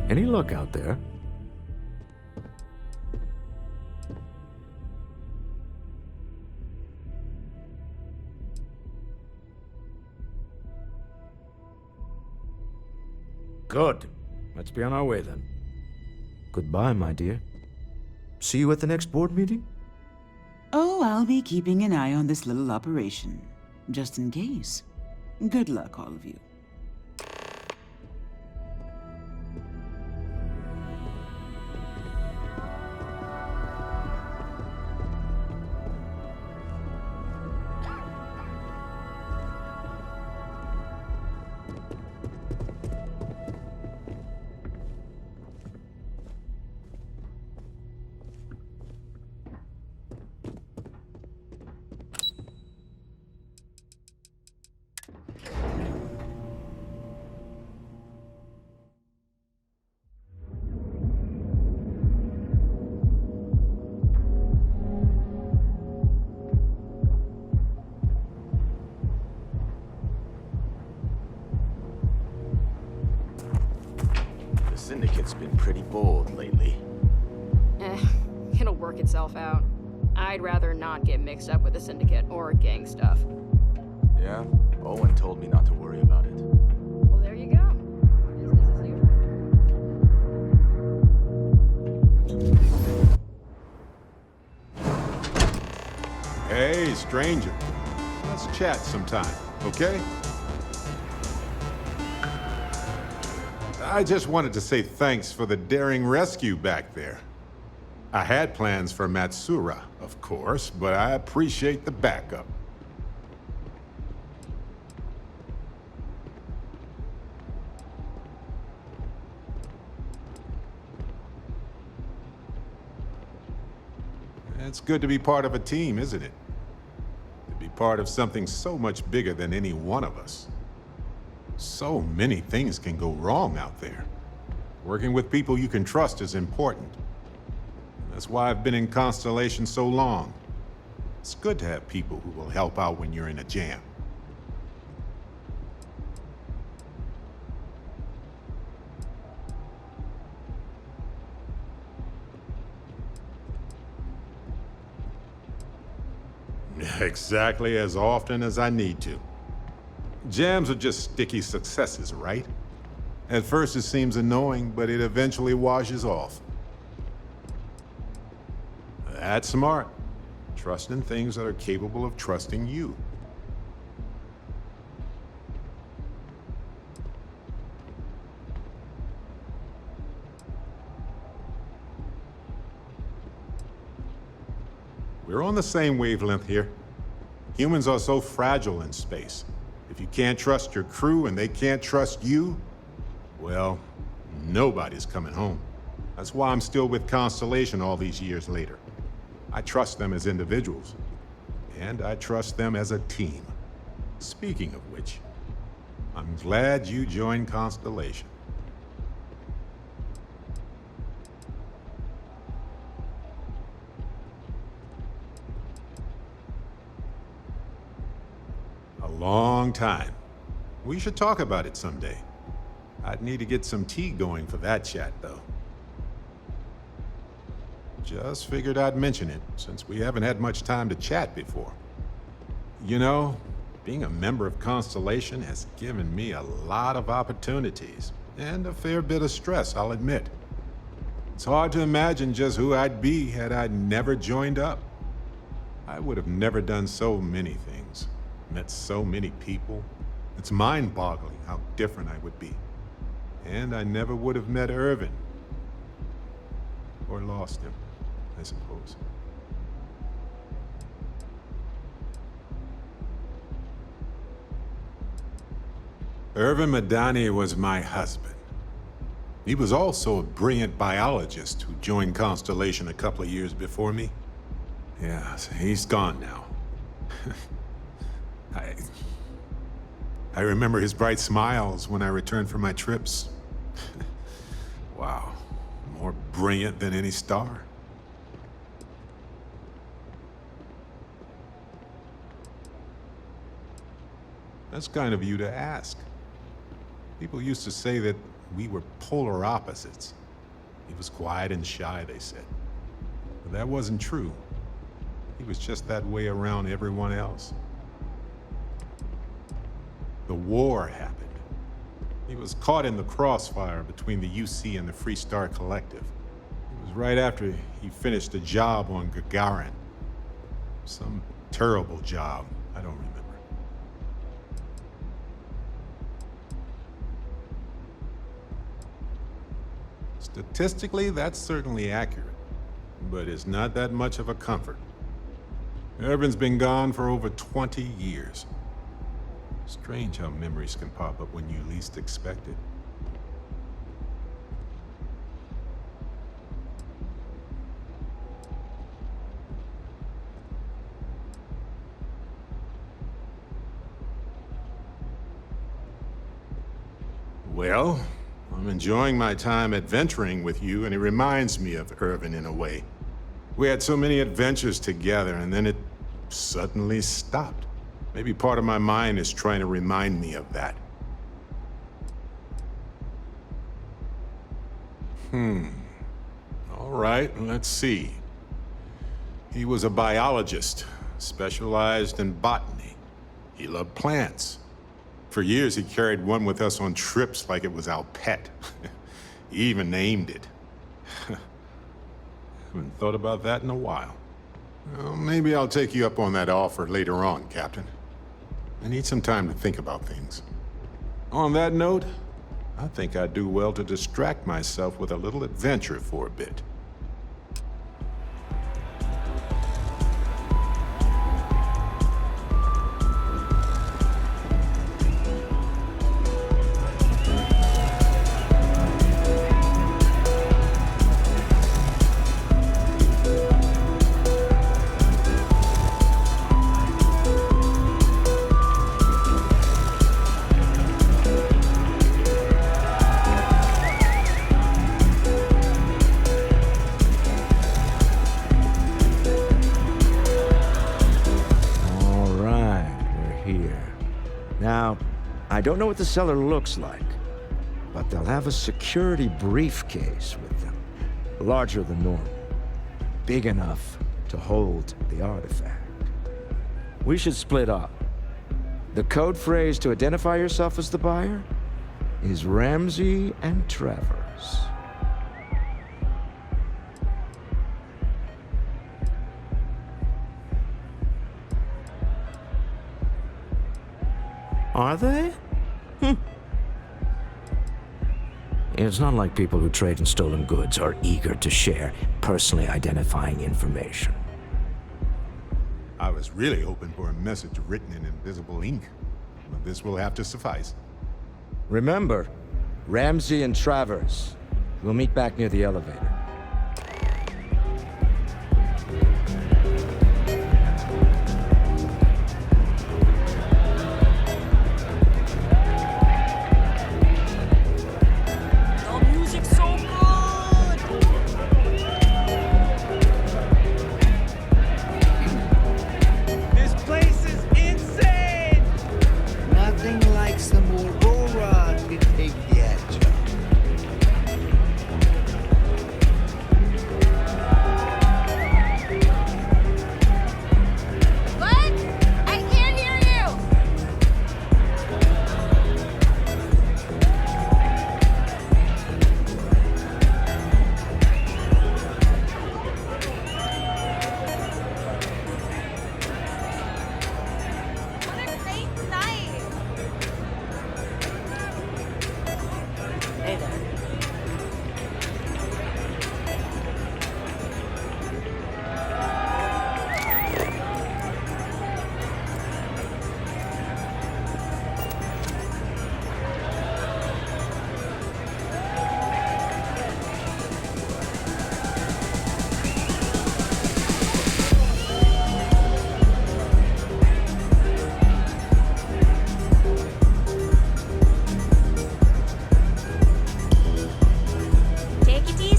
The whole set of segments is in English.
Any luck out there? Good. Let's be on our way then. Goodbye, my dear. See you at the next board meeting? Oh, I'll be keeping an eye on this little operation, just in case. Good luck, all of you. The Syndicate's been pretty bold lately. It'll work itself out. I'd rather not get mixed up with the Syndicate or gang stuff. Yeah? Owen told me not to worry about it. Well, there you go. Business as usual. Hey, stranger. Let's chat sometime, okay? I just wanted to say thanks for the daring rescue back there. I had plans for Matsura, of course, but I appreciate the backup. It's good to be part of a team, isn't it? To be part of something so much bigger than any one of us. So many things can go wrong out there. Working with people you can trust is important. That's why I've been in Constellation so long. It's good to have people who will help out when you're in a jam. Exactly as often as I need to. Jams are just sticky successes, right? At first it seems annoying, but it eventually washes off. That's smart. Trust in things that are capable of trusting you. We're on the same wavelength here. Humans are so fragile in space. If you can't trust your crew and they can't trust you, well, nobody's coming home. That's why I'm still with Constellation all these years later. I trust them as individuals, and I trust them as a team. Speaking of which, I'm glad you joined Constellation. A long time. We should talk about it someday. I'd need to get some tea going for that chat, though. Just figured I'd mention it, since we haven't had much time to chat before. You know, being a member of Constellation has given me a lot of opportunities, and a fair bit of stress, I'll admit. It's hard to imagine just who I'd be had I never joined up. I would have never done so many things, met so many people. It's mind-boggling how different I would be. And I never would have met Irvin. Or lost him, I suppose. Irvin Madani was my husband. He was also a brilliant biologist who joined Constellation a couple of years before me. Yeah, so he's gone now. I remember his bright smiles when I returned from my trips. Wow, more brilliant than any star. That's kind of you to ask. People used to say that we were polar opposites. He was quiet and shy, they said. But that wasn't true. He was just that way around everyone else. The war happened. He was caught in the crossfire between the UC and the Free Star Collective. It was right after he finished a job on Gagarin. Some terrible job, I don't remember. Statistically, that's certainly accurate, but it's not that much of a comfort. Irvin's been gone for over 20 years. Strange how memories can pop up when you least expect it. Well, I'm enjoying my time adventuring with you, and it reminds me of Irvin in a way. We had so many adventures together, and then it suddenly stopped. Maybe part of my mind is trying to remind me of that. All right, let's see. He was a biologist, specialized in botany. He loved plants. For years, he carried one with us on trips like it was our pet. He even named it. Haven't thought about that in a while. Well, maybe I'll take you up on that offer later on, Captain. I need some time to think about things. On that note, I think I'd do well to distract myself with a little adventure for a bit. Now, I don't know what the cellar looks like, but they'll have a security briefcase with them. Larger than normal. Big enough to hold the artifact. We should split up. The code phrase to identify yourself as the buyer is Ramsey and Travers. Are they? It's not like people who trade in stolen goods are eager to share personally identifying information. I was really hoping for a message written in invisible ink, but this will have to suffice. Remember, Ramsey and Travers. We'll meet back near the elevator.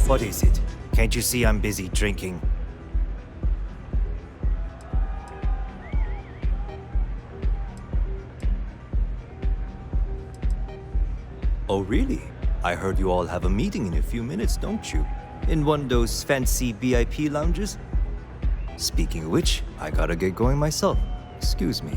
What is it? Can't you see I'm busy drinking? Oh, really? I heard you all have a meeting in a few minutes, don't you? In one of those fancy VIP lounges? Speaking of which, I gotta get going myself. Excuse me.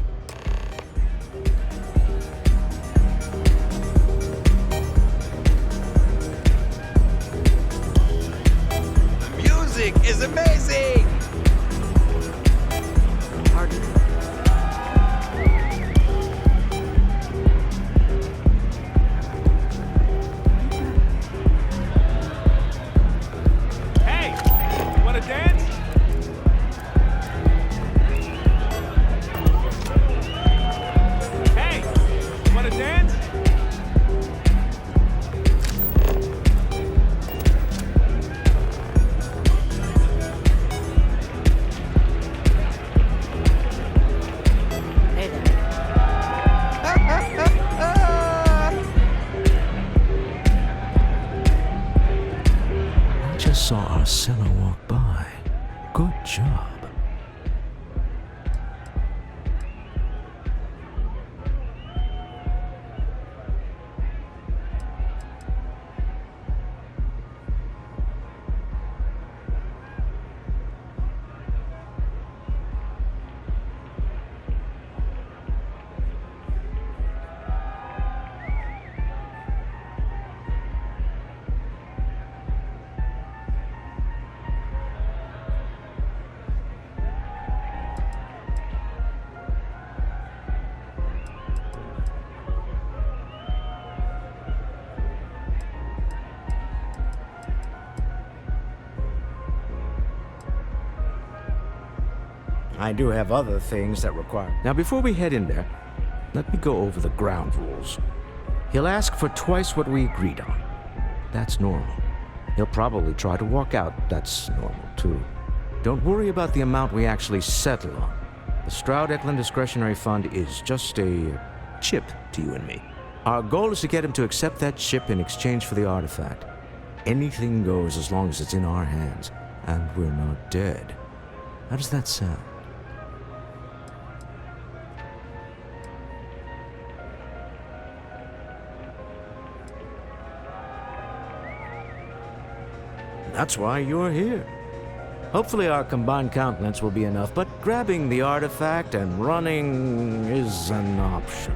The music is amazing! Pardon? Hey! Wanna dance? Hey! Wanna dance? Hey there. I just saw Arcella walk by. Good job. I do have other things that require. Now, before we head in there, let me go over the ground rules. He'll ask for twice what we agreed on. That's normal. He'll probably try to walk out. That's normal, too. Don't worry about the amount we actually settle on. The Stroud-Eklund Discretionary Fund is just a chip to you and me. Our goal is to get him to accept that chip in exchange for the artifact. Anything goes as long as it's in our hands, and we're not dead. How does that sound? That's why you're here. Hopefully our combined countenance will be enough, but grabbing the artifact and running is an option.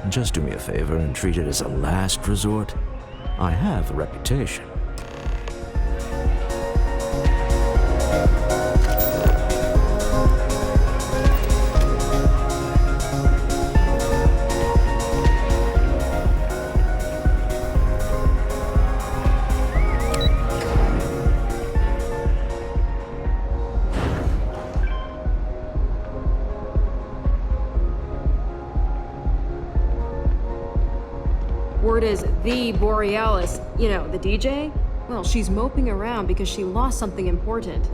Just do me a favor and treat it as a last resort. I have a reputation. Word is the Borealis, you know, the DJ? Well, she's moping around because she lost something important.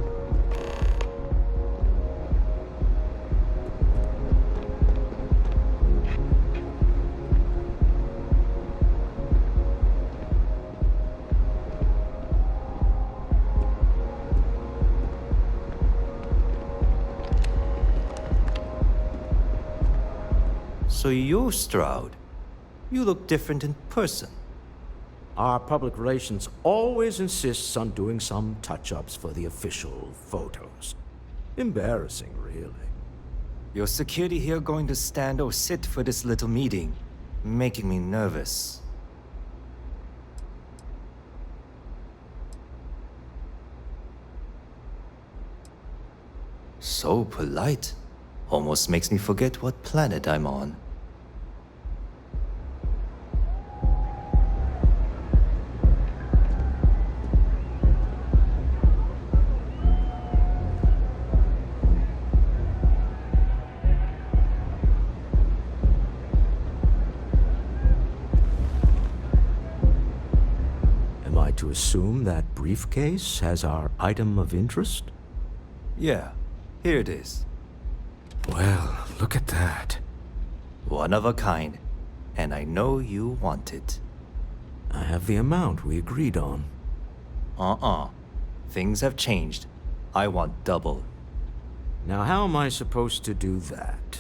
So you're Stroud. You look different in person. Our public relations always insists on doing some touch-ups for the official photos. Embarrassing, really. Your security here going to stand or sit for this little meeting, making me nervous. So polite. Almost makes me forget what planet I'm on. Am I to assume that briefcase has our item of interest? Yeah, here it is. Well, look at that. One of a kind. And I know you want it. I have the amount we agreed on. Things have changed. I want double. Now, how am I supposed to do that?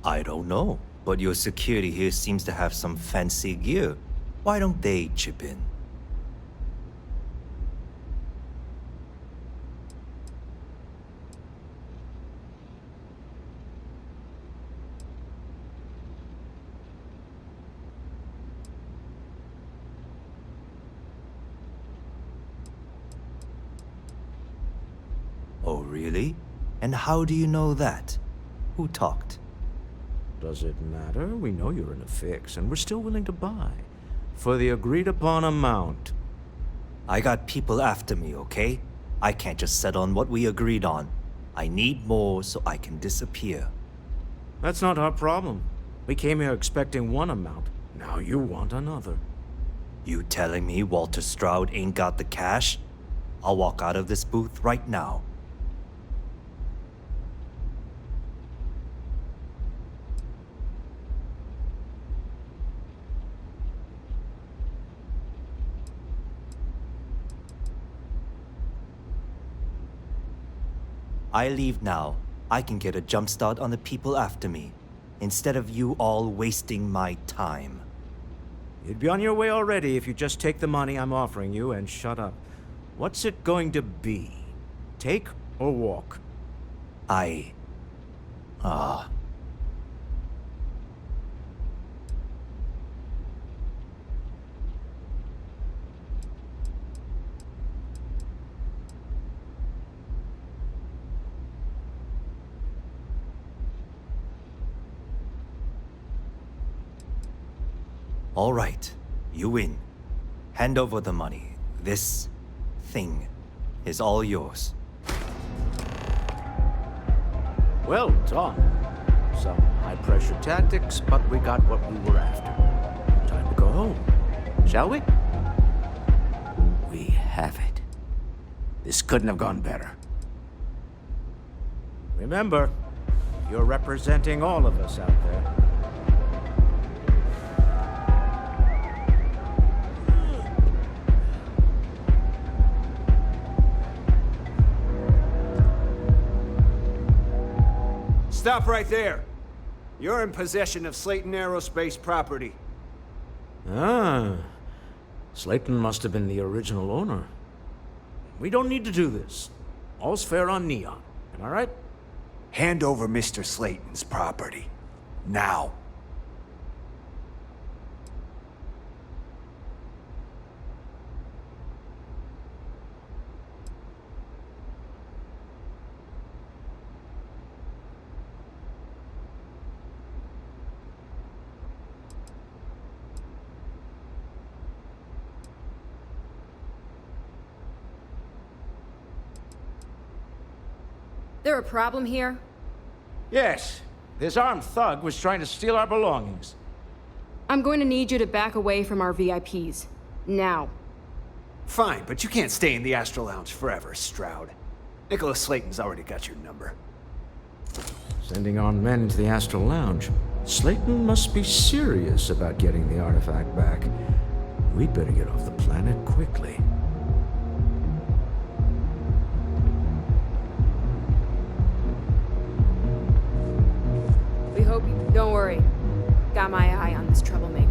I don't know, but your security here seems to have some fancy gear. Why don't they chip in? Oh, really? And how do you know that? Who talked? Does it matter? We know you're in a fix, and we're still willing to buy. For the agreed-upon amount. I got people after me, okay? I can't just settle on what we agreed on. I need more so I can disappear. That's not our problem. We came here expecting one amount. Now you want another. You telling me Walter Stroud ain't got the cash? I'll walk out of this booth right now. I leave now. I can get a jump start on the people after me, instead of you all wasting my time. You'd be on your way already if you just take the money I'm offering you and shut up. What's it going to be? Take or walk? All right, you win. Hand over the money. This thing is all yours. Well done. Some high-pressure tactics, but we got what we were after. Time to go home, shall we? We have it. This couldn't have gone better. Remember, you're representing all of us out there. Stop right there. You're in possession of Slayton Aerospace property. Ah. Slayton must have been the original owner. We don't need to do this. All's fair on Neon. Am I right? Hand over Mr. Slayton's property. Now. There a problem here? Yes. This armed thug was trying to steal our belongings. I'm going to need you to back away from our VIPs. Now. Fine, but you can't stay in the Astro Lounge forever, Stroud. Nicholas Slayton's already got your number. Sending armed men into the Astral Lounge. Slayton must be serious about getting the artifact back. We'd better get off the planet quickly. We hope you... Don't worry. Got my eye on this troublemaker.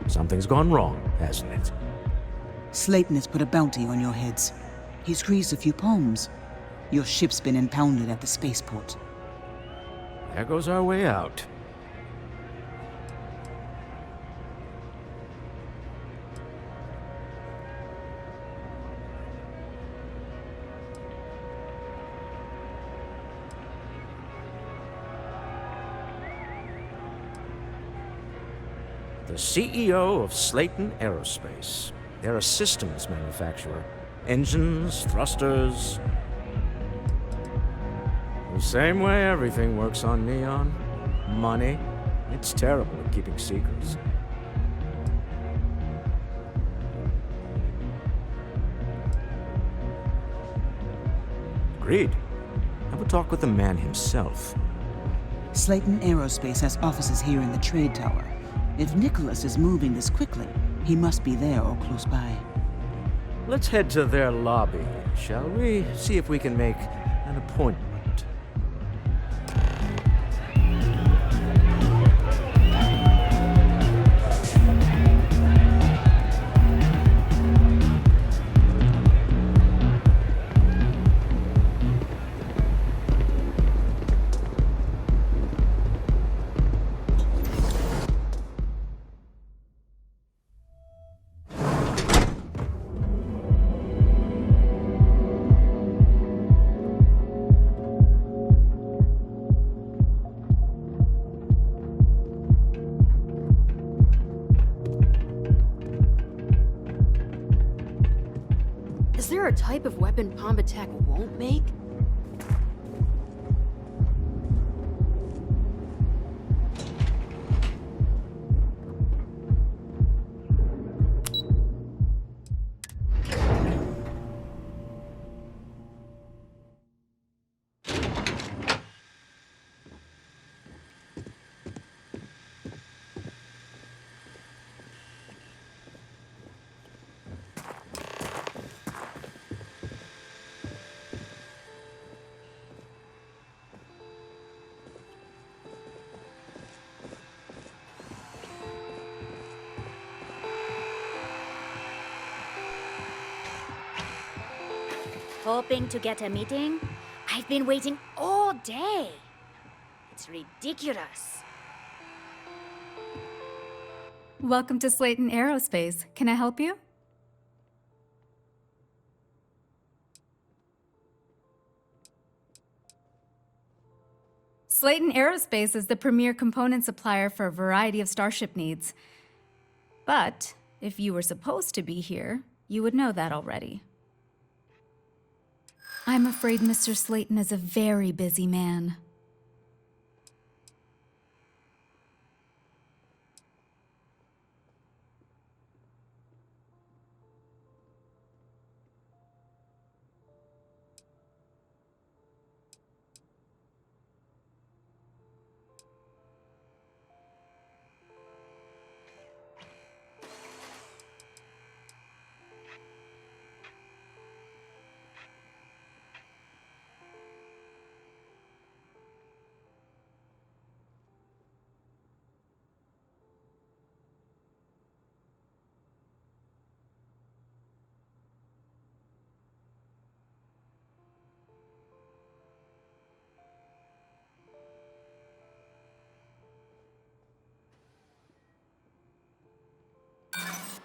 Something's gone wrong, hasn't it? Slayton has put a bounty on your heads. He's greased a few palms. Your ship's been impounded at the spaceport. There goes our way out. The CEO of Slayton Aerospace. They're a systems manufacturer. Engines, thrusters. The same way everything works on Neon. Money. It's terrible at keeping secrets. Agreed. Have a talk with the man himself. Slayton Aerospace has offices here in the trade tower. If Nicholas is moving this quickly, he must be there or close by. Let's head to their lobby, shall we? See if we can make an appointment. Is there a type of weapon Pombatek won't make? Hoping to get a meeting? I've been waiting all day. It's ridiculous. Welcome to Slayton Aerospace. Can I help you? Slayton Aerospace is the premier component supplier for a variety of starship needs. But if you were supposed to be here, you would know that already. I'm afraid Mr. Slayton is a very busy man.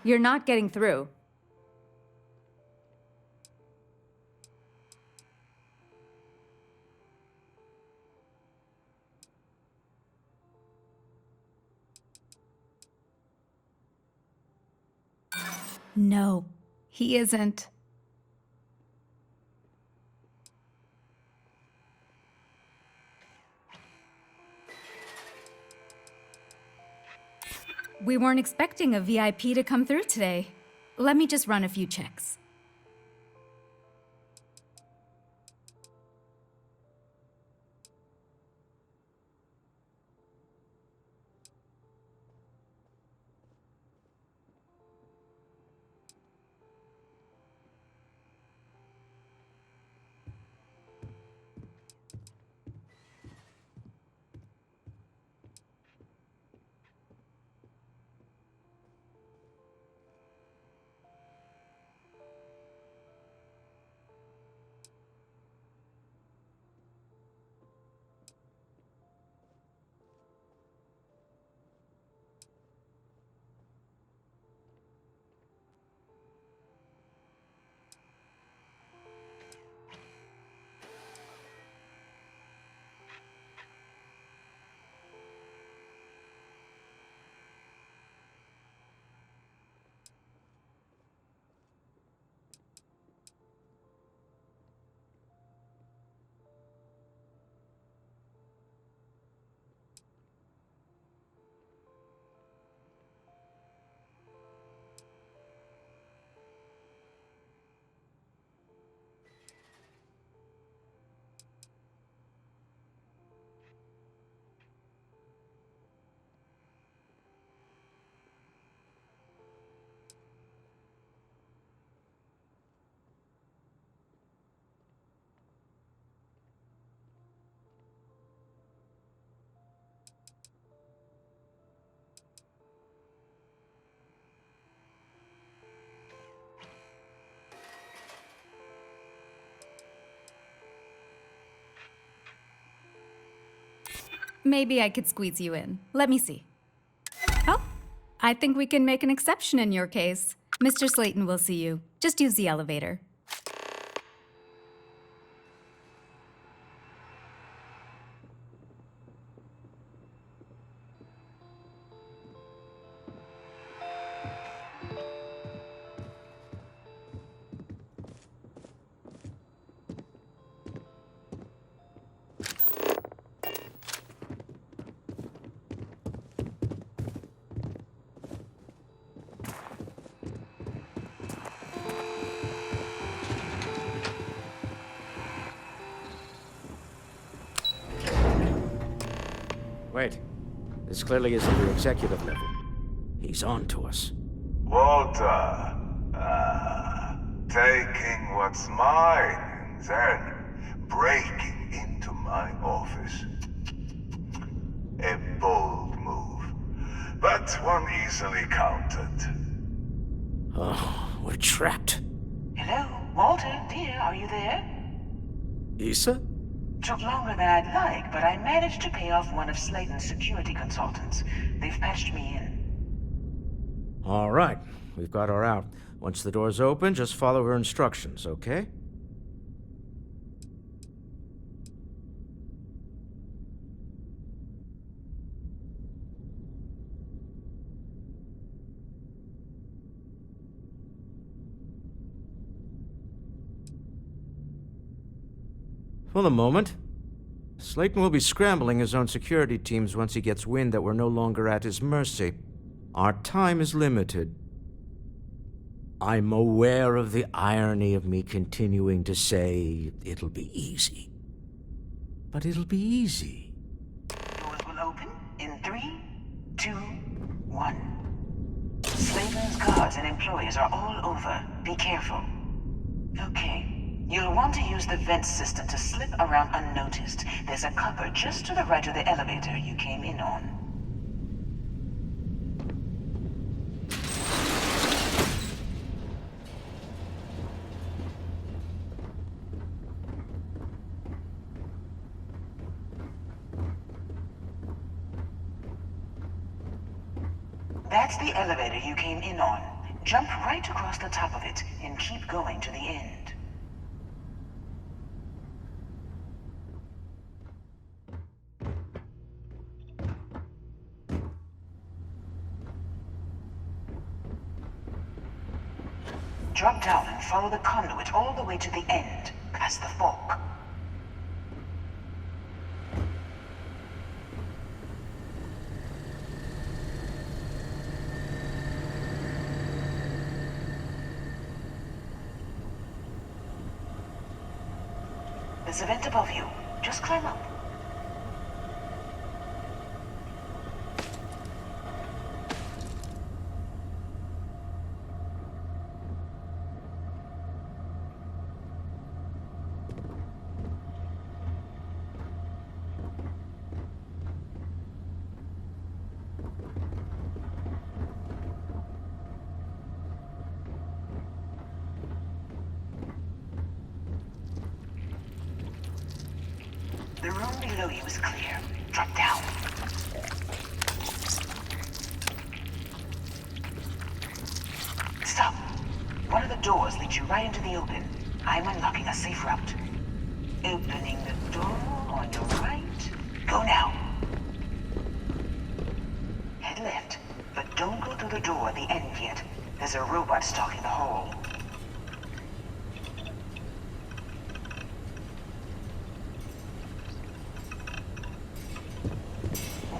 You're not getting through. No, he isn't. We weren't expecting a VIP to come through today. Let me just run a few checks. Maybe I could squeeze you in. Let me see. Oh, I think we can make an exception in your case. Mr. Slayton will see you. Just use the elevator. Wait. This clearly isn't the executive level. He's on to us. Walter, taking what's mine, then breaking into my office. A bold move, but one easily countered. Oh, we're trapped. Hello, Walter, dear, are you there? Issa? Took longer than I'd like, but I managed to pay off one of Slayton's security consultants. They've patched me in. All right. We've got her out. Once the door's open, just follow her instructions, okay? For the moment, Slayton will be scrambling his own security teams once he gets wind that we're no longer at his mercy. Our time is limited. I'm aware of the irony of me continuing to say it'll be easy. But it'll be easy. Doors will open in 3, 2, 1. Slayton's guards and employees are all over. Be careful. Okay. You'll want to use the vent system to slip around unnoticed. There's a cupboard just to the right of the elevator you came in on. That's the elevator you came in on. Jump right across the top of it and keep going to the end. Drop down and follow the conduit all the way to the end, past the fork. There's a vent above you. Just climb up. The room below you is clear. Drop down. Stop. One of the doors leads you right into the open. I'm unlocking a safe route. Opening the door on your right. Go now. Head left, but don't go through the door at the end yet. There's a robot stalking the hall.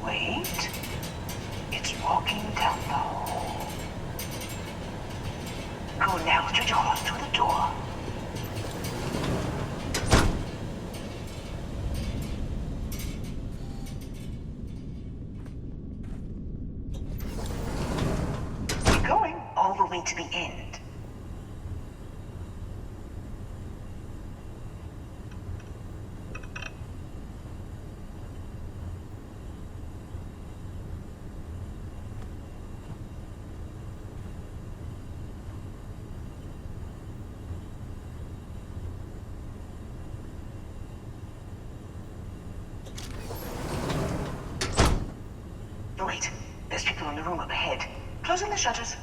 Wait. It's walking down the hall. Go now, straight across to the door. Keep going all the way to the end. the room up ahead. Closing the shutters.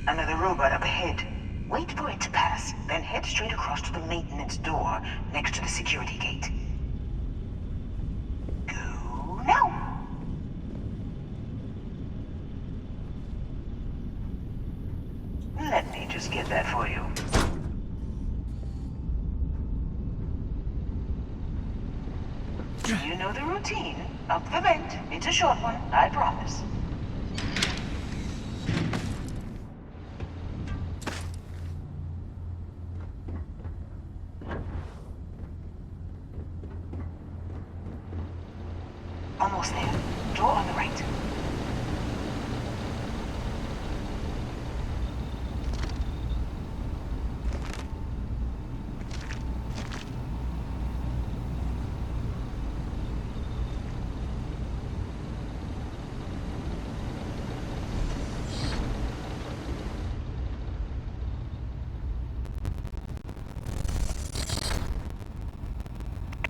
Another robot up ahead. Wait for it to pass, then head straight across to the maintenance door next to the security gate. Go now! Let me just get that for you. You know the routine. Up the vent. It's a short one, I promise. Almost there. Door on the right.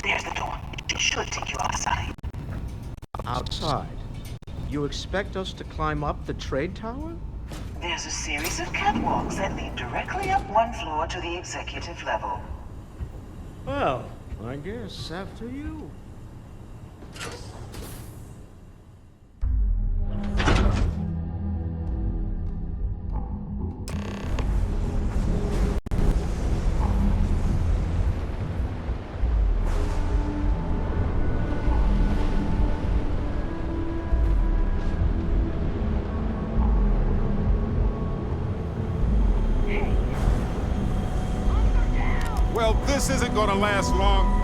There's the door. It should take you outside. Outside? You expect us to climb up the trade tower? There's a series of catwalks that lead directly up one floor to the executive level. Well, I guess after you. Well, this isn't gonna last long.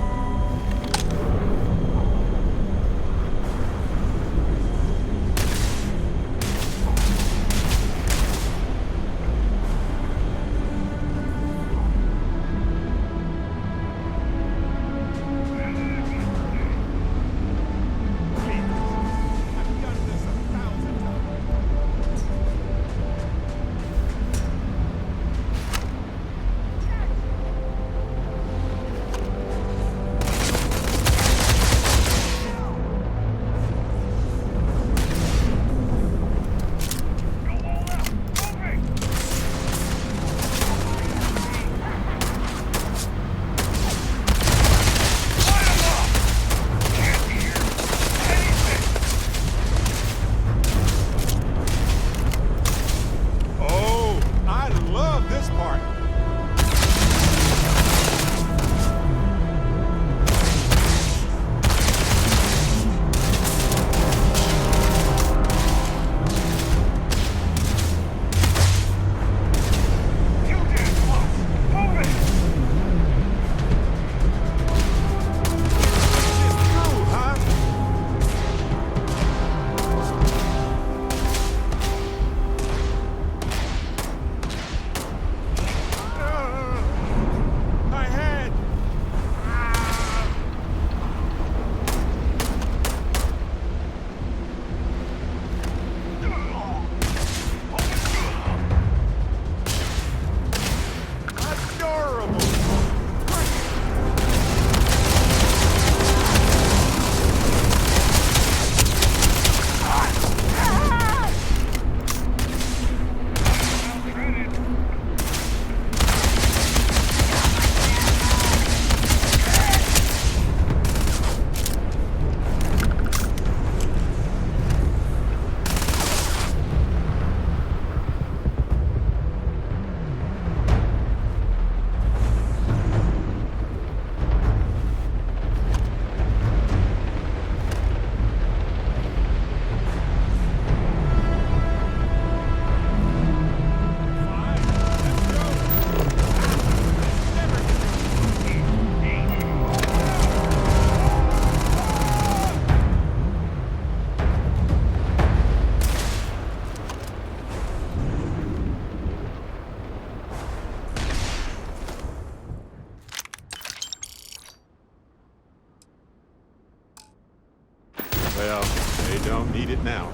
Well, they don't need it now.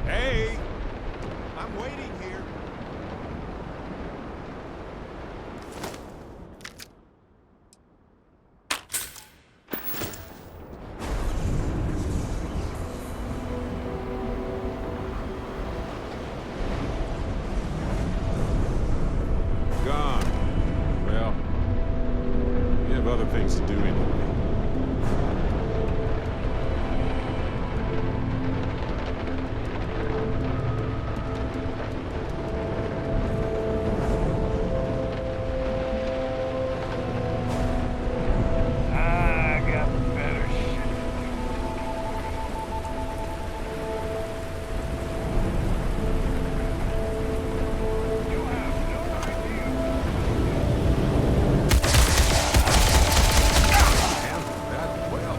Hey! I'm waiting here. Gone. Well, we have other things to do anyway. I got better shit. You have no idea. Handled that well.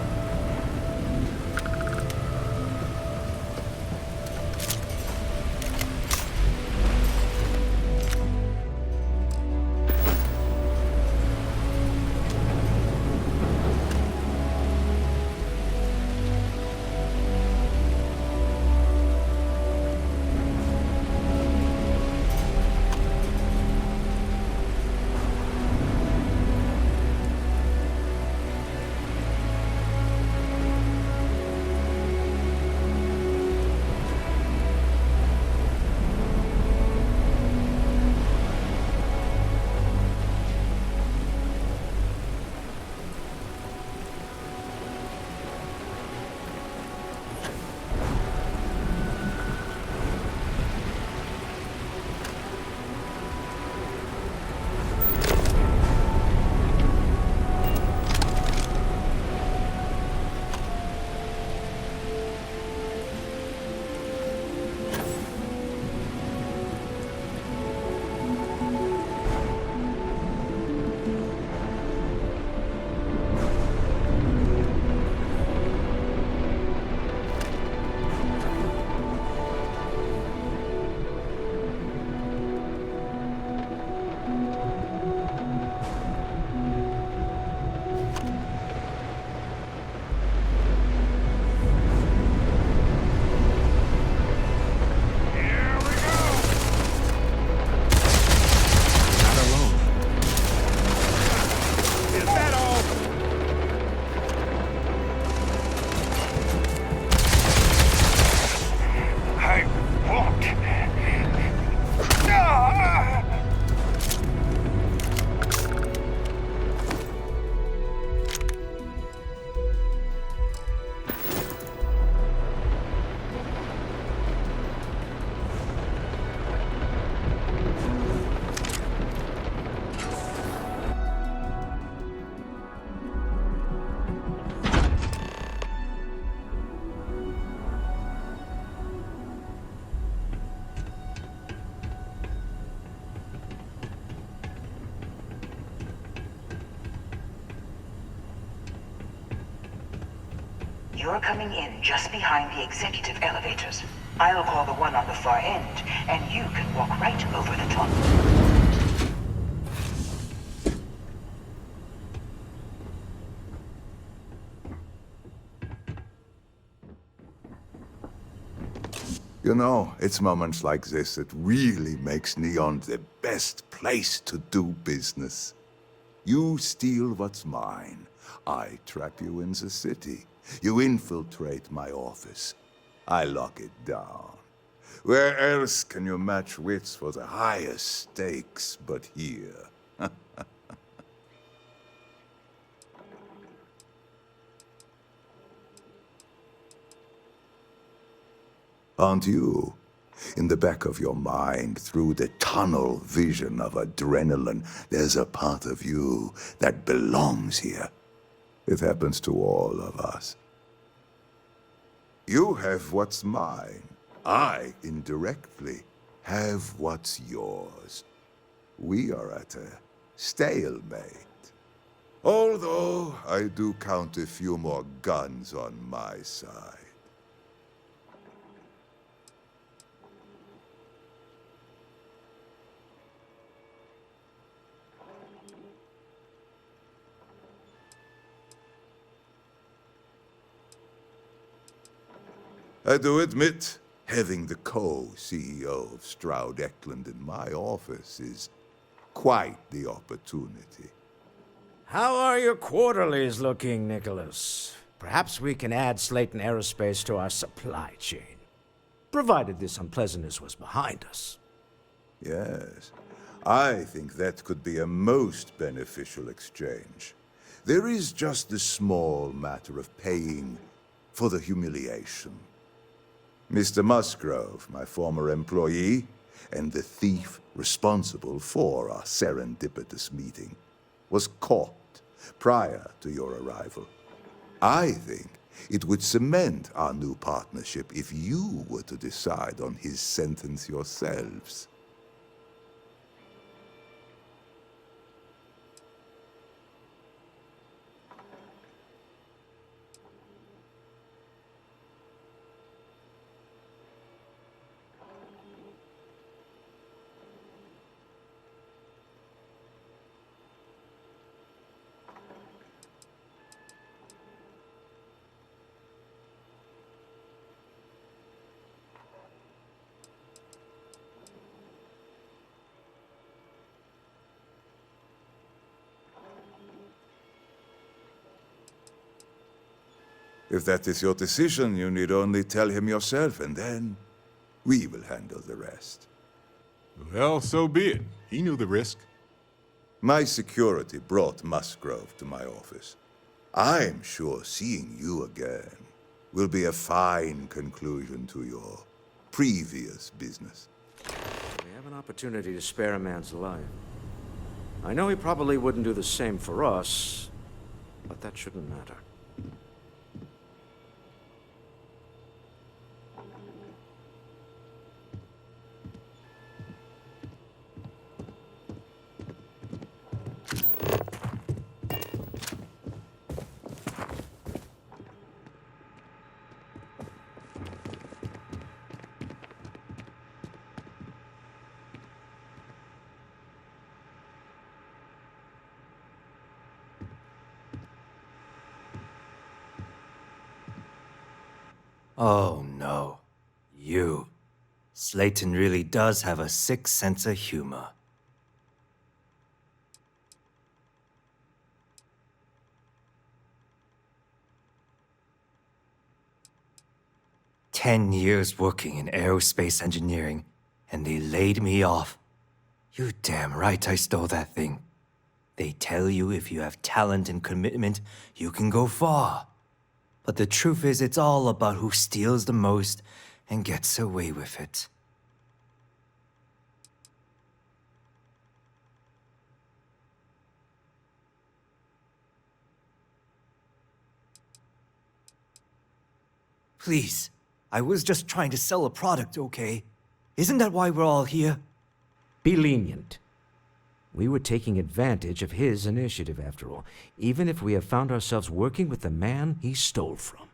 Here we go. Not alone. Is that all? I won't. Ah! You're coming in just behind the executive elevators. I'll call the one on the far end, and you can walk right over the top. You know, it's moments like this that really makes Neon the best place to do business. You steal what's mine. I trap you in the city. You infiltrate my office. I lock it down. Where else can you match wits for the highest stakes but here? Aren't you? In the back of your mind, through the tunnel vision of adrenaline, there's a part of you that belongs here. It happens to all of us. You have what's mine. I, indirectly, have what's yours. We are at a stalemate. Although I do count a few more guns on my side. I do admit, having the co-CEO of Stroud Eklund in my office is quite the opportunity. How are your quarterlies looking, Nicholas? Perhaps we can add Slayton Aerospace to our supply chain, provided this unpleasantness was behind us. Yes, I think that could be a most beneficial exchange. There is just the small matter of paying for the humiliation. Mr. Musgrove, my former employee, and the thief responsible for our serendipitous meeting, was caught prior to your arrival. I think it would cement our new partnership if you were to decide on his sentence yourselves. If that is your decision, you need only tell him yourself, and then we will handle the rest. Well, so be it. He knew the risk. My security brought Musgrove to my office. I'm sure seeing you again will be a fine conclusion to your previous business. We have an opportunity to spare a man's life. I know he probably wouldn't do the same for us, but that shouldn't matter. Oh no. You. Slayton really does have a sick sense of humor. "10 years working in aerospace engineering, and they laid me off. You damn right I stole that thing. They tell you if you have talent and commitment, you can go far. But the truth is, it's all about who steals the most and gets away with it." Please, I was just trying to sell a product, okay? Isn't that why we're all here? Be lenient. We were taking advantage of his initiative, after all, even if we have found ourselves working with the man he stole from.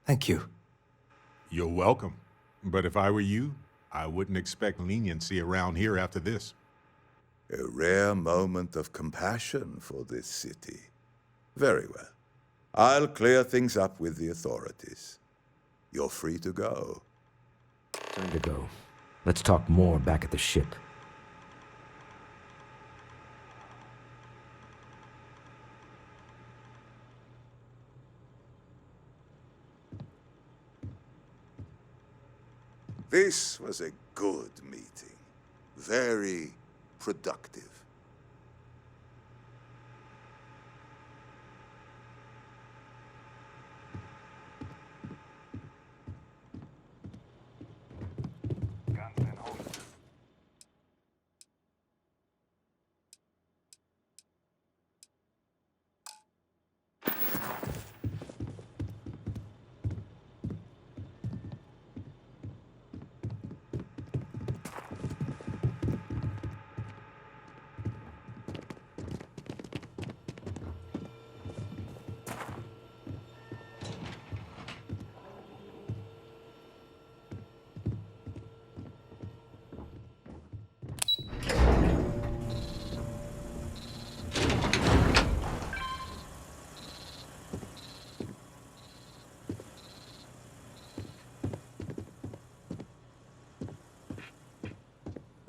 Thank you. You're welcome. But if I were you, I wouldn't expect leniency around here after this. A rare moment of compassion for this city. Very well. I'll clear things up with the authorities. You're free to go. Time to go. Let's talk more back at the ship. This was a good meeting. Very productive.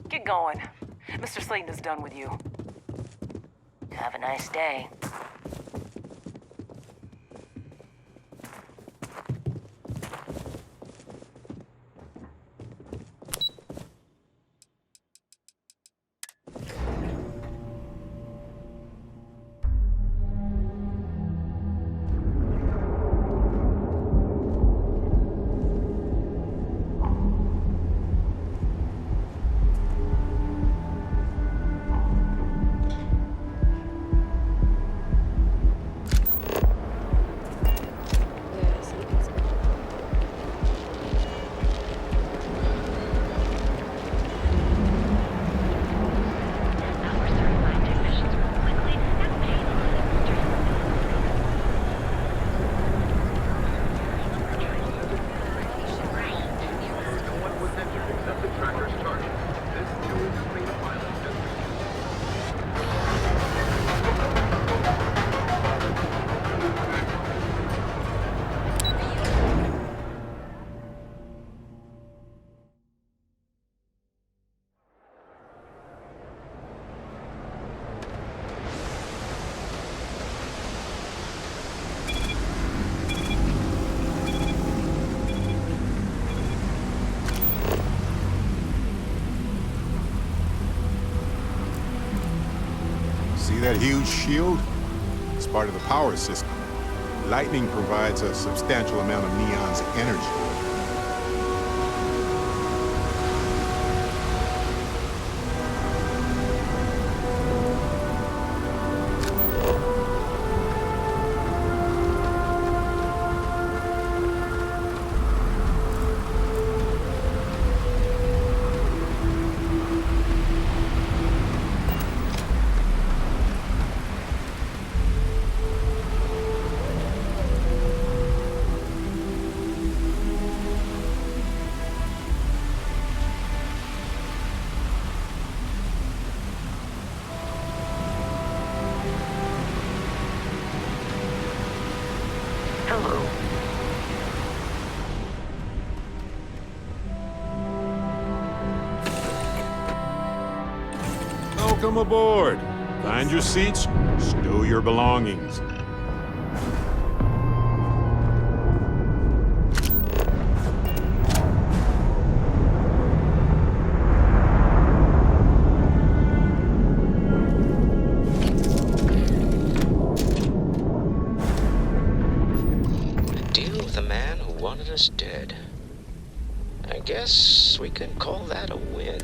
Get going. Mr. Slayton is done with you. Have a nice day. See that huge shield? It's part of the power system. Lightning provides a substantial amount of Neon's energy. Welcome aboard. Find your seats, stow your belongings. Deal with a man who wanted us dead. I guess we can call that a win.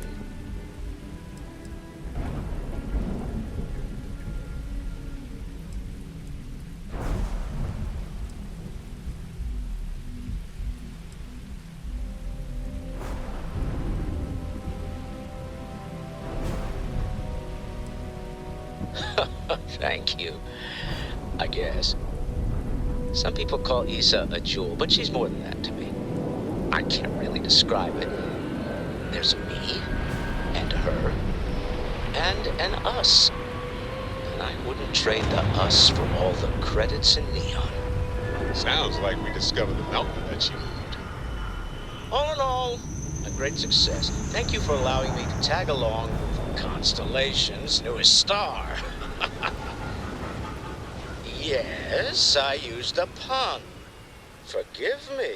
Thank you, I guess. Some people call Issa a jewel, but she's more than that to me. I can't really describe it. There's a me, and her, and an us. And I wouldn't trade the us for all the credits in Neon. Sounds like we discovered the mountain that you moved. All in all, a great success. Thank you for allowing me to tag along with Constellation's newest star. Yes, I used a pun. Forgive me.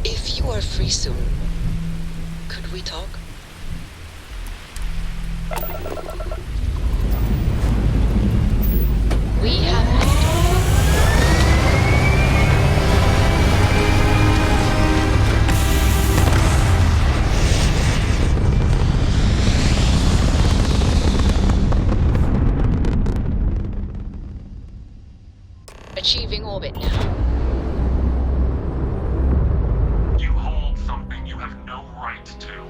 If you are free soon, could we talk? We have to talk. Achieving orbit now. You hold something you have no right to.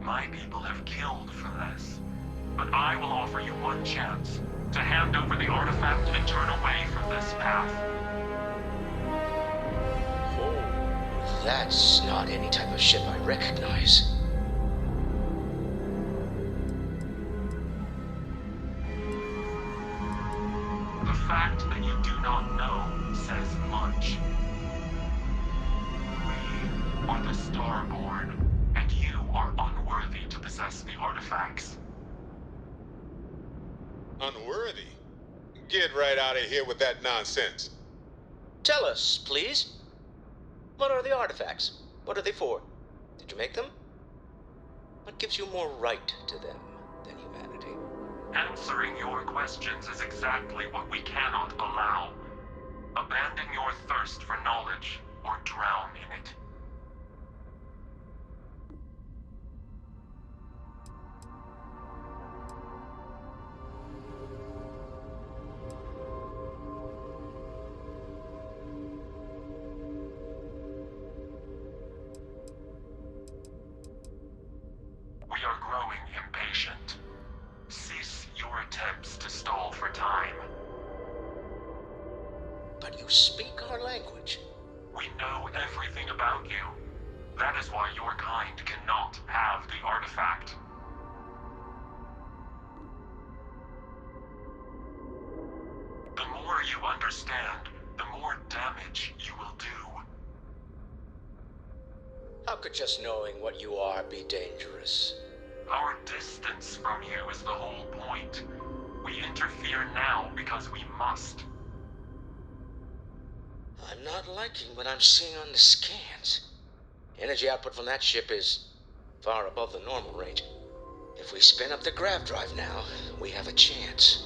My people have killed for this. But I will offer you one chance to hand over the artifact and turn away from this path. Oh, that's not any type of ship I recognize. The fact that you do not know says much. We are the Starborn, and you are unworthy to possess the artifacts. Unworthy? Get right out of here with that nonsense. Tell us, please. What are the artifacts? What are they for? Did you make them? What gives you more right to them than humanity? Answering your questions is exactly what we cannot allow. Abandon your thirst for knowledge, or drown in it. We are growing impatient. Cease your attempts to stall for time. But you speak our language. We know everything about you. That is why your kind cannot have the artifact. The more you understand, the more damage you will do. How could just knowing what you are be dangerous? Our distance from you is the whole point. We interfere now because we must. I'm not liking what I'm seeing on the scans. Energy output from that ship is far above the normal range. If we spin up the grav drive now, we have a chance.